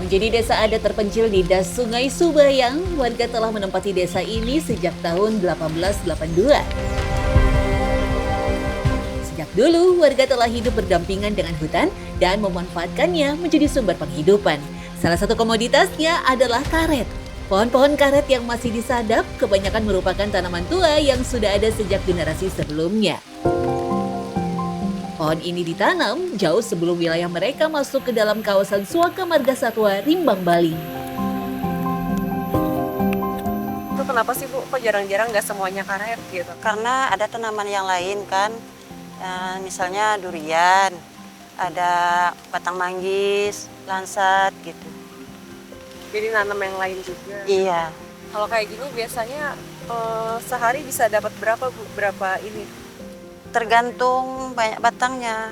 Menjadi desa adat terpencil di Das Sungai Subayang, warga telah menempati desa ini sejak tahun 1882. Sejak dulu, warga telah hidup berdampingan dengan hutan dan memanfaatkannya menjadi sumber penghidupan. Salah satu komoditasnya adalah karet. Pohon-pohon karet yang masih disadap kebanyakan merupakan tanaman tua yang sudah ada sejak generasi sebelumnya. Pohon ini ditanam jauh sebelum wilayah mereka masuk ke dalam kawasan Suaka Margasatwa, Rimbang, Bali. Itu kenapa sih Bu, kok jarang-jarang nggak semuanya karet gitu? Karena ada tanaman yang lain kan, misalnya durian, ada batang manggis, lansat gitu. Jadi nanam yang lain juga. Iya, Kalau kayak gini biasanya sehari bisa dapat berapa Bu? Berapa ini? tergantung banyak batangnya.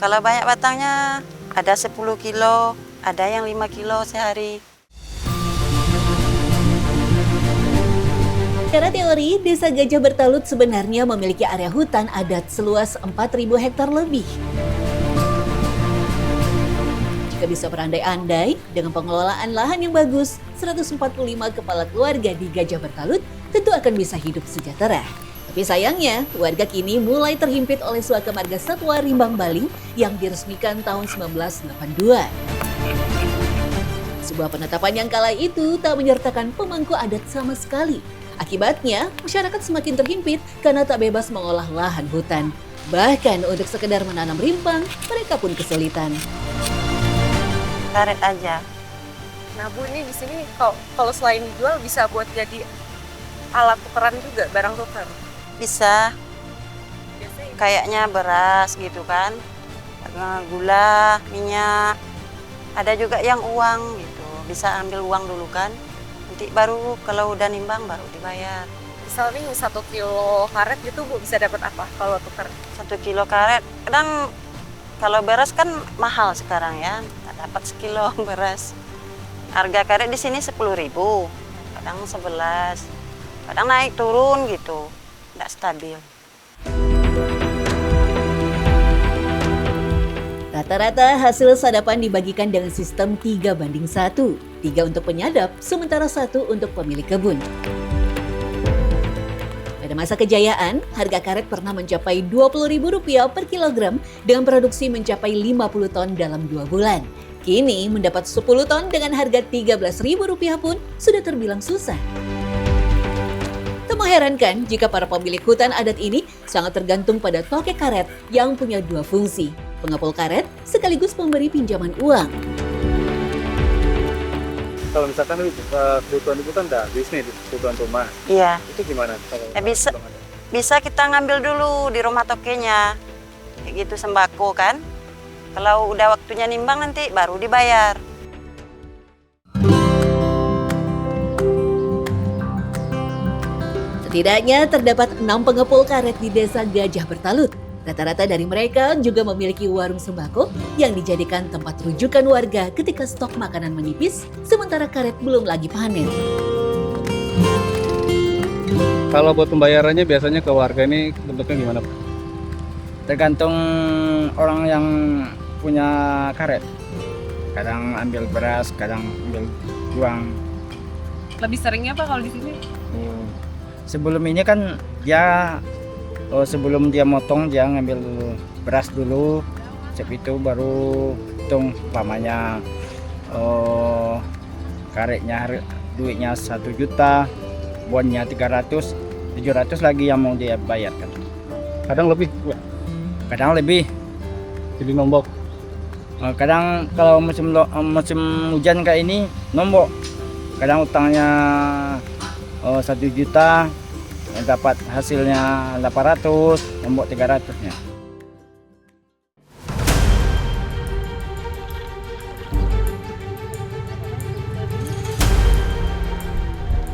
Kalau banyak batangnya ada 10 kilo, ada yang 5 kilo sehari. Secara teori, Desa Gajah Bertalut sebenarnya memiliki area hutan adat seluas 4.000 hektar lebih. Jika bisa berandai-andai, dengan pengelolaan lahan yang bagus, 145 kepala keluarga di Gajah Bertalut tentu akan bisa hidup sejahtera. Tapi sayangnya, warga kini mulai terhimpit oleh Suaka Margasatwa Rimbang, Bali yang diresmikan tahun 1982. Sebuah penetapan yang kala itu tak menyertakan pemangku adat sama sekali. Akibatnya, masyarakat semakin terhimpit karena tak bebas mengolah lahan hutan. Bahkan untuk sekedar menanam rimpang, mereka pun kesulitan. Karet aja. Nah Bu, ini di sini kalau selain dijual bisa buat jadi alat tukeran juga, barang tukar. Bisa, Biasanya kayaknya beras gitu kan, gula, minyak. Ada juga yang uang gitu, bisa ambil uang dulu kan. Nanti baru kalau udah nimbang baru dibayar. misal nih 1 kilo karet gitu Bu, bisa dapat apa kalau tukar? 1 kilo karet, kadang kalau beras kan mahal sekarang ya, tak dapat sekilo beras. Harga karet di sini 10.000, kadang 11, kadang naik turun gitu, tidak stabil. Rata-rata hasil sadapan dibagikan dengan sistem 3:1. 3 untuk penyadap, sementara 1 untuk pemilik kebun. Pada masa kejayaan, harga karet pernah mencapai Rp20.000 per kilogram dengan produksi mencapai 50 ton dalam 2 bulan. Kini mendapat 10 ton dengan harga Rp13.000 pun sudah terbilang susah. Tak mengherankan jika para pemilik hutan adat ini sangat tergantung pada tokek karet yang punya 2 fungsi. Pengepul karet sekaligus pemberi pinjaman uang. Kalau misalkan kebutuhan itu kan udah bisnis, kebutuhan rumah, Iya, itu gimana? Ya bisa kita ngambil dulu di rumah tokenya, kayak gitu sembako kan. Kalau udah waktunya nimbang nanti baru dibayar. Setidaknya terdapat 6 pengepul karet di Desa Gajah Bertalut. Rata-rata dari mereka juga memiliki warung sembako yang dijadikan tempat rujukan warga ketika stok makanan menipis, sementara karet belum lagi panen. Kalau buat pembayarannya biasanya ke warga ini bentuknya gimana, Pak? Tergantung orang yang punya karet. Kadang ambil beras, kadang ambil uang. Lebih seringnya apa kalau di sini? Sebelum ini kan dia sebelum dia motong dia ngambil beras dulu, habis itu baru hitung lamanya karetnya duitnya 1 juta, bonnya 300, 700 lagi yang mau dia bayarkan. Kadang lebih, Pak. Kadang lebih. Jadi nombok. Kadang kalau musim hujan kayak ini nombok. Kadang utangnya 1 juta, dapat hasilnya 800, nombok 300-nya.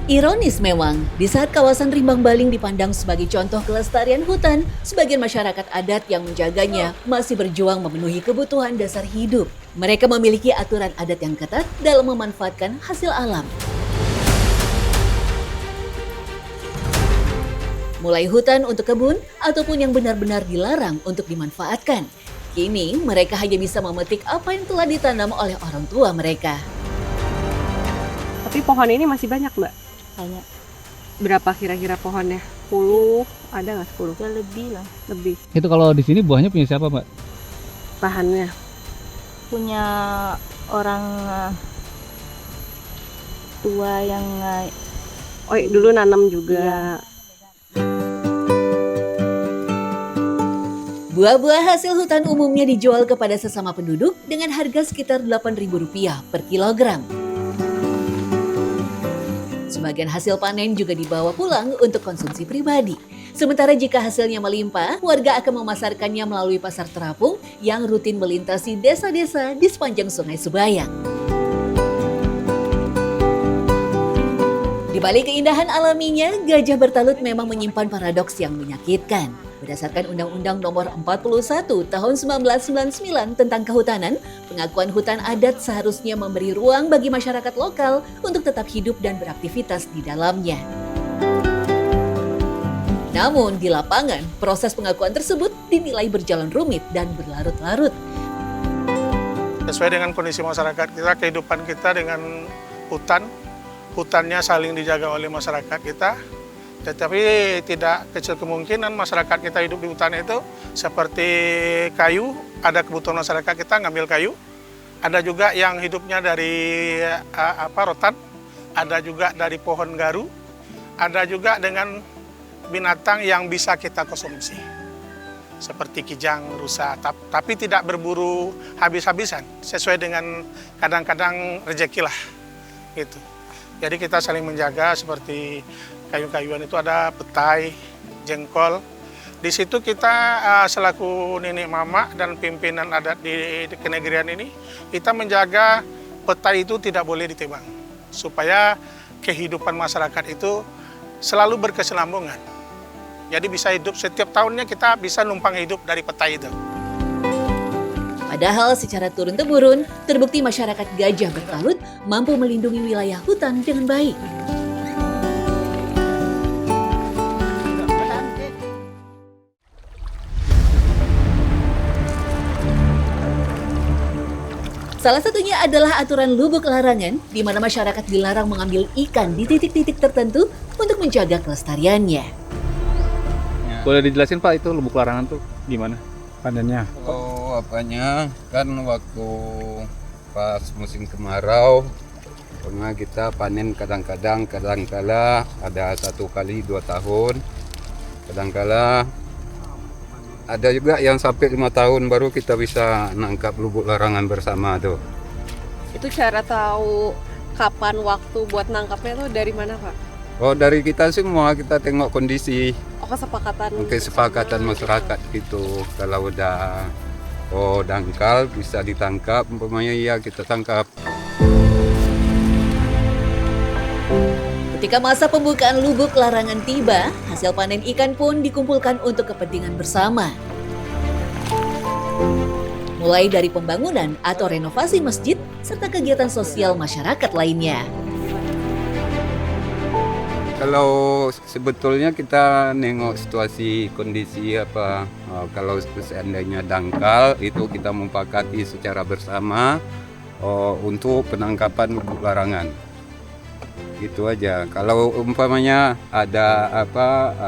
Ironis memang, di saat kawasan Rimbang Baling dipandang sebagai contoh kelestarian hutan, sebagian masyarakat adat yang menjaganya masih berjuang memenuhi kebutuhan dasar hidup. Mereka memiliki aturan adat yang ketat dalam memanfaatkan hasil alam. Mulai hutan untuk kebun, ataupun yang benar-benar dilarang untuk dimanfaatkan. Kini, mereka hanya bisa memetik apa yang telah ditanam oleh orang tua mereka. Tapi pohon ini masih banyak, Mbak? Banyak. Berapa kira-kira pohonnya? 10, ada nggak 10? Ya lebih lah. Lebih. Itu kalau di sini buahnya punya siapa, Mbak? Bahannya. Punya orang tua yang Oh, dulu nanam juga. Buah-buah hasil hutan umumnya dijual kepada sesama penduduk dengan harga sekitar Rp8.000 per kilogram. Sebagian hasil panen juga dibawa pulang untuk konsumsi pribadi. Sementara jika hasilnya melimpah, warga akan memasarkannya melalui pasar terapung yang rutin melintasi desa-desa di sepanjang Sungai Subayang. Di balik keindahan alaminya, Gajah Bertalut memang menyimpan paradoks yang menyakitkan. Berdasarkan Undang-Undang Nomor 41 Tahun 1999 tentang Kehutanan, pengakuan hutan adat seharusnya memberi ruang bagi masyarakat lokal untuk tetap hidup dan beraktivitas di dalamnya. Namun di lapangan, proses pengakuan tersebut dinilai berjalan rumit dan berlarut-larut. Sesuai dengan kondisi masyarakat kita, kehidupan kita dengan hutan, hutannya saling dijaga oleh masyarakat kita. Tetapi tidak kecil kemungkinan masyarakat kita hidup di hutan itu seperti kayu, ada kebutuhan masyarakat kita ngambil kayu. Ada juga yang hidupnya dari rotan, ada juga dari pohon garu, ada juga dengan binatang yang bisa kita konsumsi. Seperti kijang, rusa, tapi tidak berburu habis-habisan, sesuai dengan kadang-kadang rezeki lah. Gitu. Jadi kita saling menjaga seperti kayu-kayuan itu ada petai, jengkol. Di situ kita selaku nenek mama dan pimpinan adat di kenegerian ini, kita menjaga petai itu tidak boleh ditebang. Supaya kehidupan masyarakat itu selalu berkesinambungan. Jadi bisa hidup setiap tahunnya kita bisa numpang hidup dari petai itu. Padahal secara turun-temurun, terbukti masyarakat Gajah Bertalut mampu melindungi wilayah hutan dengan baik. Salah satunya adalah aturan lubuk larangan, di mana masyarakat dilarang mengambil ikan di titik-titik tertentu untuk menjaga kelestariannya. Boleh dijelasin Pak, itu lubuk larangan tuh gimana? Panennya. Oh, apanya? Kan waktu pas musim kemarau, pernah kita panen kadang-kadang, kadang-kala ada 1 kali 2 tahun, kadang-kala ada juga yang sampai 5 tahun baru kita bisa nangkap lubuk larangan bersama tuh. Itu cara tahu kapan waktu buat nangkapnya tuh dari mana, Pak? Oh, dari kita semua, kita tengok kondisi. Oh, kesepakatan. Kesepakatan masyarakat gitu. Kalau udah dangkal bisa ditangkap, umpamanya iya kita tangkap. Ketika masa pembukaan lubuk larangan tiba, hasil panen ikan pun dikumpulkan untuk kepentingan bersama. Mulai dari pembangunan atau renovasi masjid, serta kegiatan sosial masyarakat lainnya. Kalau sebetulnya kita nengok situasi kondisi kalau seandainya dangkal itu kita mempakati secara bersama untuk penangkapan lubuk larangan. Gitu aja. Kalau umpamanya ada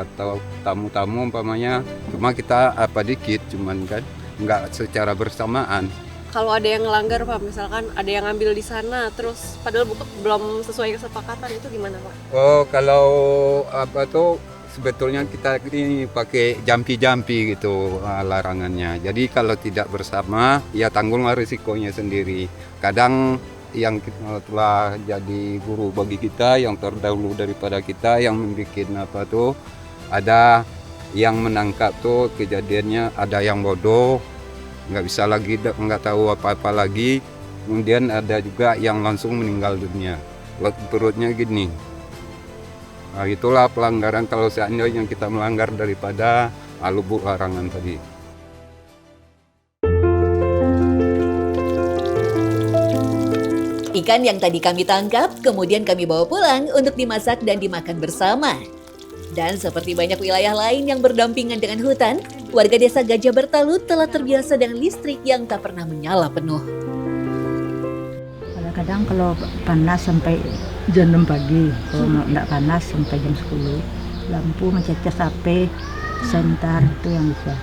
atau tamu-tamu umpamanya cuma kita dikit cuman kan nggak secara bersamaan. Kalau ada yang ngelanggar, Pak, misalkan ada yang ngambil di sana terus padahal belum sesuai kesepakatan, itu gimana, Pak? Oh, kalau sebetulnya kita ini pakai jampi-jampi gitu larangannya. Jadi kalau tidak bersama ya tanggunglah risikonya sendiri. Kadang yang telah jadi guru bagi kita, yang terdahulu daripada kita, yang membuat ada yang menangkap tuh kejadiannya, ada yang bodoh, nggak bisa lagi, nggak tahu apa-apa lagi, kemudian ada juga yang langsung meninggal dunia, perutnya gini. Nah, itulah pelanggaran kalau seandainya kita melanggar daripada lubuk larangan tadi. Ikan yang tadi kami tangkap, kemudian kami bawa pulang untuk dimasak dan dimakan bersama. Dan seperti banyak wilayah lain yang berdampingan dengan hutan, warga desa Gajah Bertalut telah terbiasa dengan listrik yang tak pernah menyala penuh. pada Kadang-kadang kalau panas sampai jam 6 pagi, kalau nggak panas sampai jam 10. Lampu mencecas HP, senter itu yang bisa.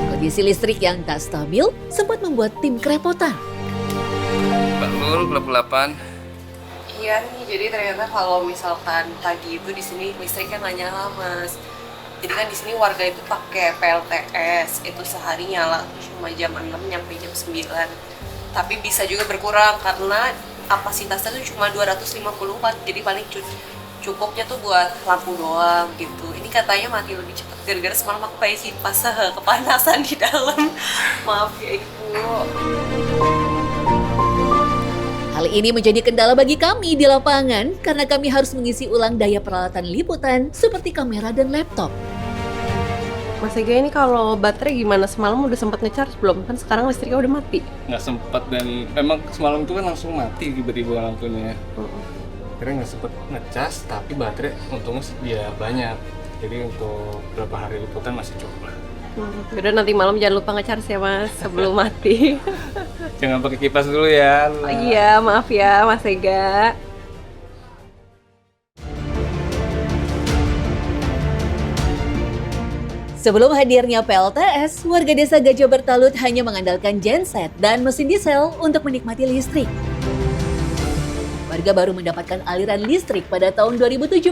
Kondisi listrik yang tak stabil sempat membuat tim kerepotan. Mbak Lul, Klub 8. Iya nih, jadi ternyata kalau misalkan pagi itu di sini listriknya nggak nyala, Mas. Jadi kan di sini warga itu pakai PLTS, itu sehari nyala cuma jam 6 nyampe jam 9. Tapi bisa juga berkurang karena kapasitasnya tuh cuma 250 watt, jadi paling cukupnya tuh buat lampu doang gitu. Ini katanya mati lebih cepat gara-gara semalam aku kayak kipas kepanasan di dalam. Maaf ya Ibu. Hal ini menjadi kendala bagi kami di lapangan karena kami harus mengisi ulang daya peralatan liputan seperti kamera dan laptop. Mas Ega, ini kalau baterai gimana? Semalam udah sempat ngecharge belum? Kan sekarang listriknya udah mati. Nggak sempat, dan memang semalam itu kan langsung mati tiba-tiba lampunya. Akhirnya nggak sempat ngecas, tapi baterai untungnya dia banyak. Jadi untuk beberapa hari liputan masih cukup lah. Udah nanti malam jangan lupa ngecharge ya Mas sebelum mati. Jangan pakai kipas dulu ya. Oh, iya, maaf ya Mas Ega. Sebelum hadirnya PLTS, warga desa Gajah Bertalut hanya mengandalkan genset dan mesin diesel untuk menikmati listrik. Warga baru mendapatkan aliran listrik pada tahun 2017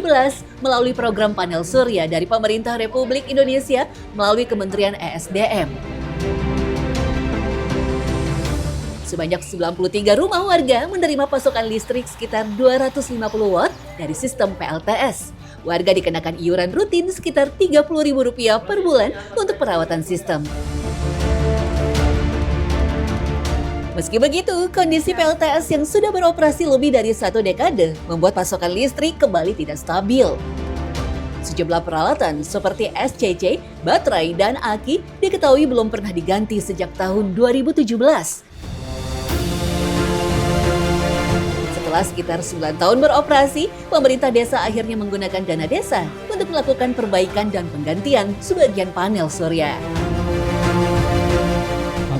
melalui program panel surya dari Pemerintah Republik Indonesia melalui Kementerian ESDM. Sebanyak 93 rumah warga menerima pasokan listrik sekitar 250 watt dari sistem PLTS. Warga dikenakan iuran rutin sekitar Rp30.000 per bulan untuk perawatan sistem. Meski begitu, kondisi PLTS yang sudah beroperasi lebih dari 1 dekade membuat pasokan listrik kembali tidak stabil. Sejumlah peralatan seperti SCC, baterai, dan aki diketahui belum pernah diganti sejak tahun 2017. Setelah sekitar 9 tahun beroperasi, pemerintah desa akhirnya menggunakan dana desa untuk melakukan perbaikan dan penggantian sebagian panel surya.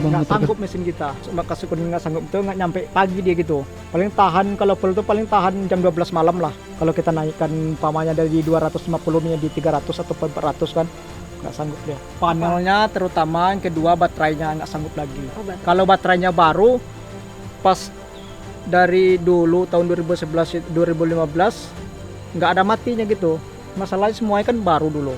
Nggak sanggup mesin kita, kasih kuning nggak sanggup itu nggak nyampe pagi dia gitu. Paling tahan kalau perlu tuh paling tahan jam 12 malam lah. Kalau kita naikkan pamannya dari 250 menjadi 300 atau 400 kan nggak sanggup dia. Panelnya terutama, yang kedua baterainya nggak sanggup lagi. Kalau baterainya baru pas dari dulu tahun 2011 2015 nggak ada matinya gitu. Masalahnya semuanya kan baru dulu.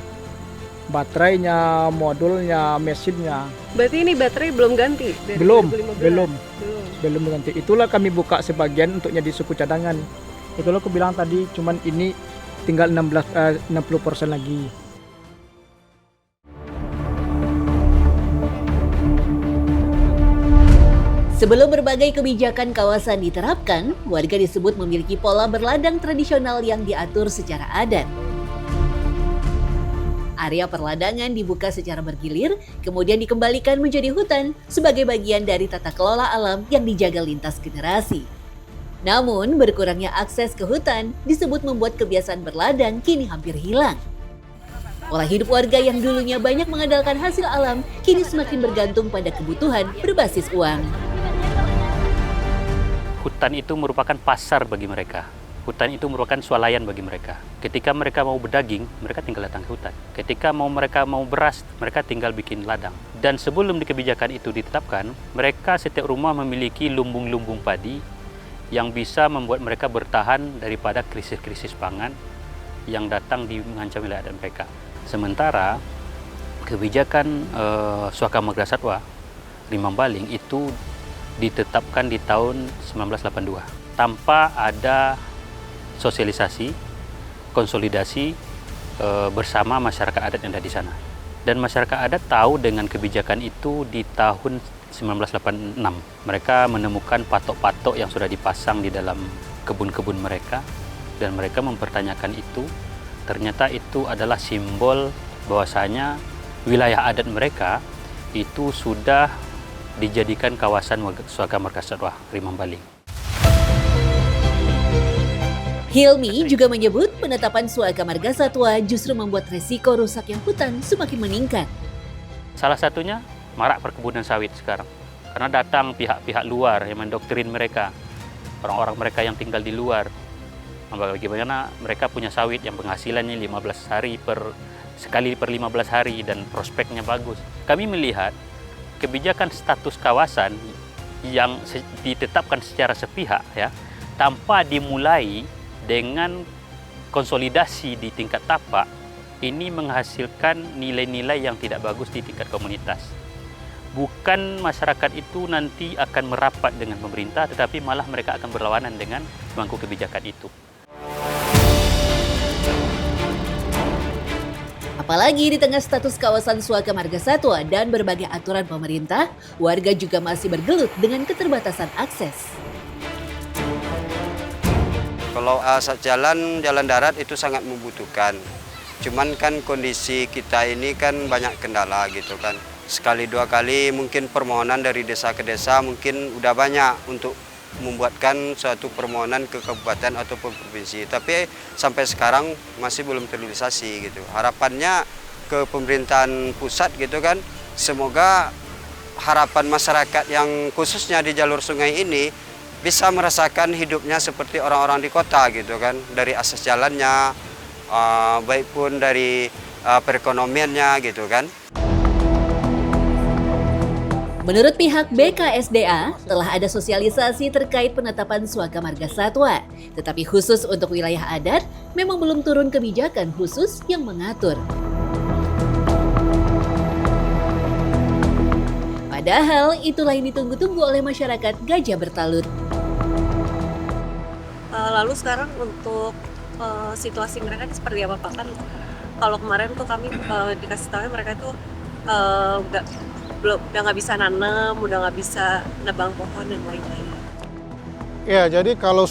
Baterainya, modulnya, mesinnya. Berarti ini baterai belum ganti dari Belum 2015? Belum ganti. Itulah kami buka sebagian untuk jadi suku cadangan. Itulah aku bilang tadi, cuman ini tinggal 60% lagi. Sebelum berbagai kebijakan kawasan diterapkan, warga disebut memiliki pola berladang tradisional yang diatur secara adat. Area perladangan dibuka secara bergilir, kemudian dikembalikan menjadi hutan sebagai bagian dari tata kelola alam yang dijaga lintas generasi. Namun, berkurangnya akses ke hutan disebut membuat kebiasaan berladang kini hampir hilang. Pola hidup warga yang dulunya banyak mengandalkan hasil alam, kini semakin bergantung pada kebutuhan berbasis uang. Hutan itu merupakan pasar bagi mereka. Hutan itu merupakan swalayan bagi mereka. Ketika mereka mau berdaging, mereka tinggal datang ke hutan. Ketika mereka mau beras, mereka tinggal bikin ladang. Dan sebelum kebijakan itu ditetapkan, mereka setiap rumah memiliki lumbung-lumbung padi yang bisa membuat mereka bertahan daripada krisis-krisis pangan yang datang di mengancam wilayah adat mereka. Sementara kebijakan Swaka Marga Satwa Rimang Baling itu ditetapkan di tahun 1982 tanpa ada sosialisasi, konsolidasi bersama masyarakat adat yang ada di sana. Dan masyarakat adat tahu dengan kebijakan itu di tahun 1986. Mereka menemukan patok-patok yang sudah dipasang di dalam kebun-kebun mereka dan mereka mempertanyakan itu. Ternyata itu adalah simbol bahwasanya wilayah adat mereka itu sudah dijadikan kawasan Swaka Marga Satwa Rimang Baling. Hilmi juga menyebut penetapan Swaka Marga Satwa justru membuat resiko rusaknya hutan semakin meningkat. Salah satunya marak perkebunan sawit sekarang. Karena datang pihak-pihak luar yang mendoktrin mereka, orang-orang mereka yang tinggal di luar. Bagaimana mereka punya sawit yang penghasilannya 15 hari sekali per 15 hari dan prospeknya bagus. Kami melihat kebijakan status kawasan yang ditetapkan secara sepihak ya, tanpa dimulai dengan konsolidasi di tingkat tapak, ini menghasilkan nilai-nilai yang tidak bagus di tingkat komunitas. Bukan masyarakat itu nanti akan merapat dengan pemerintah, tetapi malah mereka akan berlawanan dengan pemangku kebijakan itu. Apalagi di tengah status kawasan Suaka Marga Satwa dan berbagai aturan pemerintah, warga juga masih bergelut dengan keterbatasan akses. Kalau jalan darat itu sangat membutuhkan. Cuman kan kondisi kita ini kan banyak kendala gitu kan. Sekali dua kali mungkin permohonan dari desa ke desa mungkin udah banyak untuk membuatkan suatu permohonan ke kabupaten ataupun provinsi, tapi sampai sekarang masih belum terrealisasi gitu. Harapannya ke pemerintahan pusat gitu kan, semoga harapan masyarakat yang khususnya di jalur sungai ini bisa merasakan hidupnya seperti orang-orang di kota gitu kan, dari akses jalannya, baik pun dari perekonomiannya gitu kan. Menurut pihak BKSDA, telah ada sosialisasi terkait penetapan Suaka Marga Satwa. Tetapi khusus untuk wilayah adat, memang belum turun kebijakan khusus yang mengatur. Padahal itulah yang ditunggu-tunggu oleh masyarakat Gajah Bertalut. Lalu sekarang untuk situasi mereka seperti apa Pak? Kan kalau kemarin tuh kami dikasih tahu mereka itu udah nggak bisa nanam, udah nggak bisa nebang pohon dan lain-lain. Ya, jadi kalau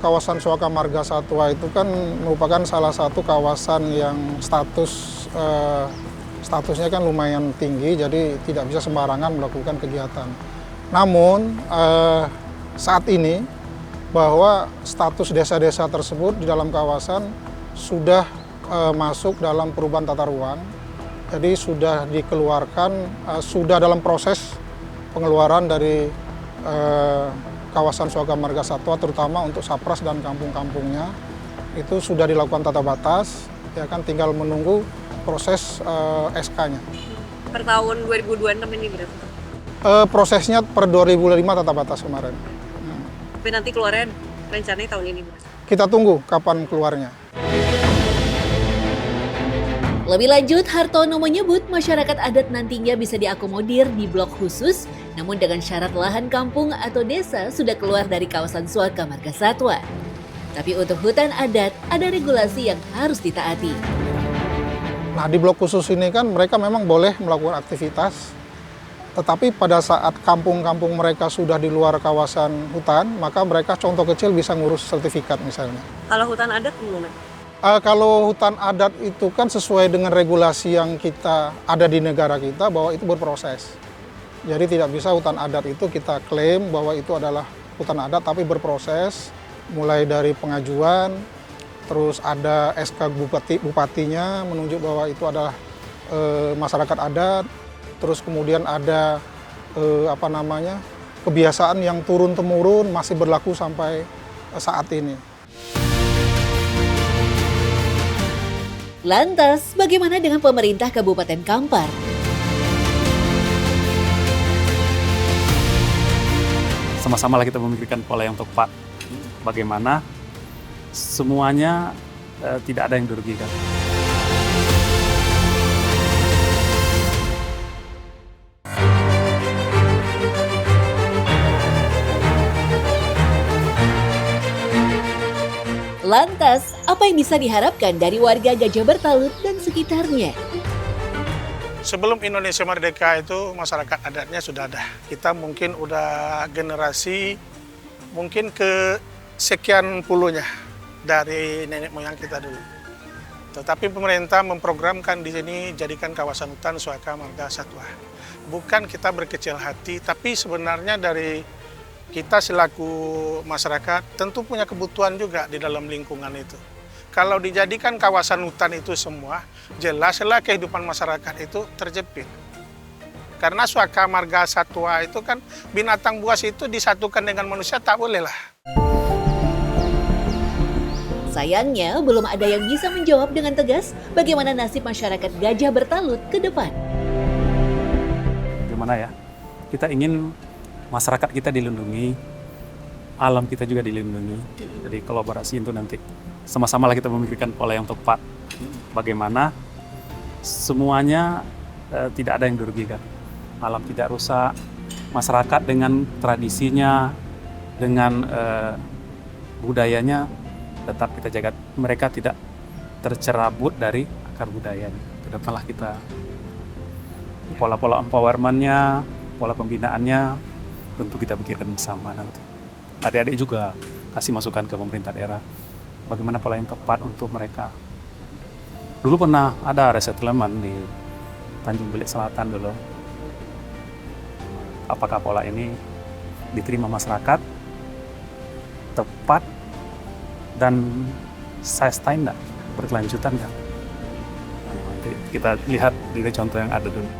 kawasan Suaka Marga Satwa itu kan merupakan salah satu kawasan yang statusnya kan lumayan tinggi, jadi tidak bisa sembarangan melakukan kegiatan. Namun saat ini bahwa status desa-desa tersebut di dalam kawasan sudah masuk dalam perubahan tata ruang. Jadi sudah dikeluarkan, sudah dalam proses pengeluaran dari kawasan Suaka Marga Satwa, terutama untuk Sapras dan kampung-kampungnya. Itu sudah dilakukan tata batas, ya kan, tinggal menunggu proses SK-nya. Per tahun 2026 ini berapa? Prosesnya per 2005 tata batas kemarin. Tapi nanti keluarnya rencananya tahun ini. Kita tunggu kapan keluarnya. Lebih lanjut, Hartono menyebut masyarakat adat nantinya bisa diakomodir di blok khusus, namun dengan syarat lahan kampung atau desa sudah keluar dari kawasan Suaka Marga Satwa. Tapi untuk hutan adat, ada regulasi yang harus ditaati. Nah, di blok khusus ini kan mereka memang boleh melakukan aktivitas, tetapi pada saat kampung-kampung mereka sudah di luar kawasan hutan, maka mereka contoh kecil bisa ngurus sertifikat misalnya. Kalau hutan adat gimana? Kalau hutan adat itu kan sesuai dengan regulasi yang kita ada di negara kita bahwa itu berproses. Jadi tidak bisa hutan adat itu kita klaim bahwa itu adalah hutan adat, tapi berproses mulai dari pengajuan, terus ada SK bupatinya menunjuk bahwa itu adalah masyarakat adat, terus kemudian ada kebiasaan yang turun-temurun masih berlaku sampai saat ini. Lantas, bagaimana dengan pemerintah Kabupaten Kampar? Sama-sama kita memikirkan pola yang tepat. Bagaimana semuanya tidak ada yang dirugikan. Lantas, apa yang bisa diharapkan dari warga Gajah Bertalut dan sekitarnya? Sebelum Indonesia merdeka itu masyarakat adatnya sudah ada. Kita mungkin udah generasi mungkin ke sekian puluhnya dari nenek moyang kita dulu. Tetapi pemerintah memprogramkan di sini jadikan kawasan hutan Suaka Marga Satwa. Bukan kita berkecil hati, tapi sebenarnya dari kita selaku masyarakat tentu punya kebutuhan juga di dalam lingkungan itu. Kalau dijadikan kawasan hutan itu semua, jelaslah kehidupan masyarakat itu terjepit. Karena suaka marga satwa itu kan binatang buas itu disatukan dengan manusia tak boleh lah. Sayangnya, belum ada yang bisa menjawab dengan tegas bagaimana nasib masyarakat Gajah Bertalut ke depan. Gimana ya? Kita ingin masyarakat kita dilindungi, alam kita juga dilindungi. Jadi kolaborasi itu nanti sama-sama lah kita memikirkan pola yang tepat. Bagaimana semuanya tidak ada yang dirugikan. Alam tidak rusak, masyarakat dengan tradisinya, dengan budayanya tetap kita jaga. Mereka tidak tercerabut dari akar budayanya. Kedepanlah kita pola-pola empowerment-nya, pola pembinaannya tentu kita pikirkan bersama nanti. Adik-adik juga kasih masukan ke pemerintah daerah bagaimana pola yang tepat untuk mereka. Dulu pernah ada resettlement di Tanjung Belik Selatan dulu. Apakah pola ini diterima masyarakat, tepat, dan sustain nggak, berkelanjutan nggak? Nanti kita lihat dari contoh yang ada dulu.